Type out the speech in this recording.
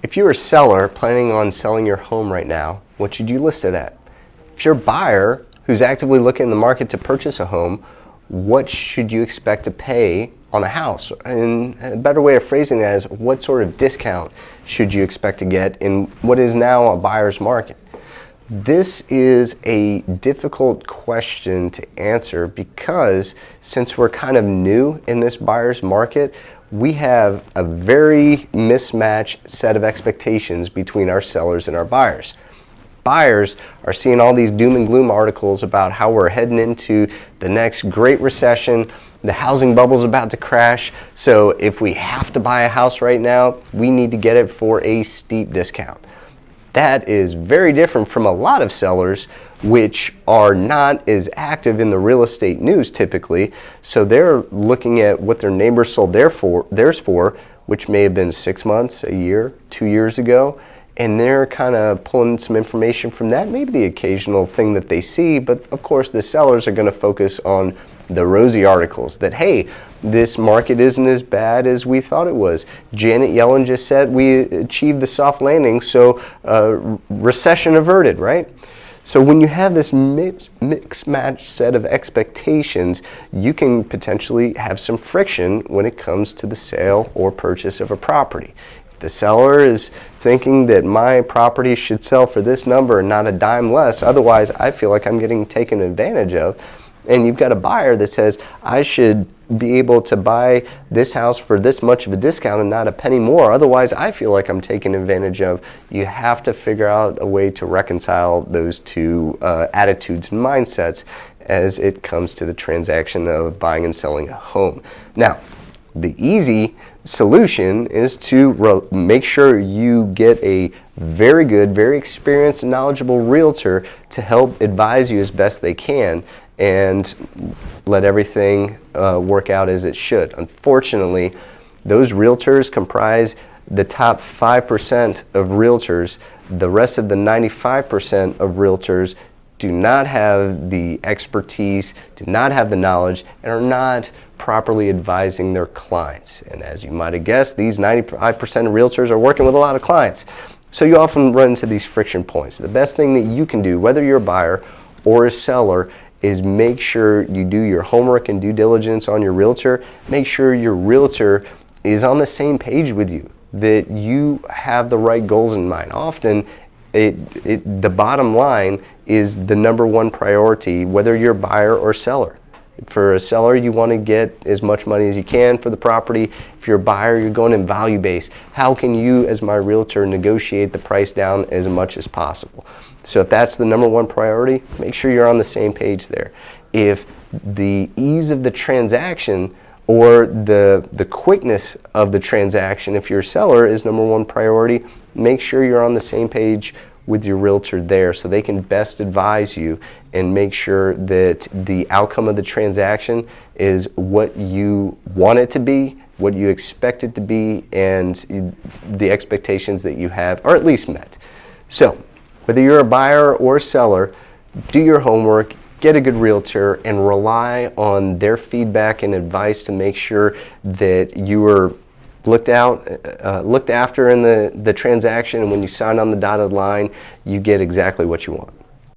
If you're a seller planning on selling your home right now, what should you list it at? If you're a buyer who's actively looking in the market to purchase a home, what should you expect to pay on a house? And a better way of phrasing that is, what sort of discount should you expect to get in what is now a buyer's market? This is a difficult question to answer because since we're kind of new in this buyer's market, we have a very mismatched set of expectations between our sellers and our buyers. Buyers are seeing all these doom and gloom articles about how we're heading into the next great recession, the housing bubble's about to crash, so if we have to buy a house right now, we need to get it for a steep discount. That is very different from a lot of sellers which are not as active in the real estate news typically, so they're looking at what their neighbors sold theirs for, which may have been 6 months, a year, 2 years ago, and they're kind of pulling some information from that, maybe the occasional thing that they see, but of course the sellers are going to focus on the rosy articles that, hey, this market isn't as bad as we thought it was. Janet Yellen just said we achieved the soft landing, so recession averted, right? So when you have this mixed-matched set of expectations, you can potentially have some friction when it comes to the sale or purchase of a property. If the seller is thinking that my property should sell for this number and not a dime less, otherwise I feel like I'm getting taken advantage of, and you've got a buyer that says, I should be able to buy this house for this much of a discount and not a penny more, otherwise I feel like I'm taken advantage of, you have to figure out a way to reconcile those two attitudes and mindsets as it comes to the transaction of buying and selling a home. Now, the easy solution is to make sure you get a very good, very experienced and knowledgeable realtor to help advise you as best they can and let everything work out as it should. Unfortunately, those realtors comprise the top 5% of realtors. The rest of the 95% of realtors do not have the expertise, do not have the knowledge, and are not properly advising their clients. And as you might have guessed, these 95% of realtors are working with a lot of clients. So you often run into these friction points. The best thing that you can do, whether you're a buyer or a seller, is make sure you do your homework and due diligence on your realtor. Make sure your realtor is on the same page with you, that you have the right goals in mind. Often, the bottom line is the number one priority, whether you're a buyer or seller. For a seller, you want to get as much money as you can for the property. If you're a buyer, you're going in value based. How can you, as my realtor, negotiate the price down as much as possible? So if that's the number one priority, make sure you're on the same page there. If the ease of the transaction or the quickness of the transaction, if you're a seller, is number one priority, make sure you're on the same page with your realtor there so they can best advise you and make sure that the outcome of the transaction is what you want it to be, what you expect it to be, and the expectations that you have are at least met. So whether you're a buyer or a seller, do your homework, get a good realtor, and rely on their feedback and advice to make sure that you are looked after in the transaction, and when you sign on the dotted line, you get exactly what you want.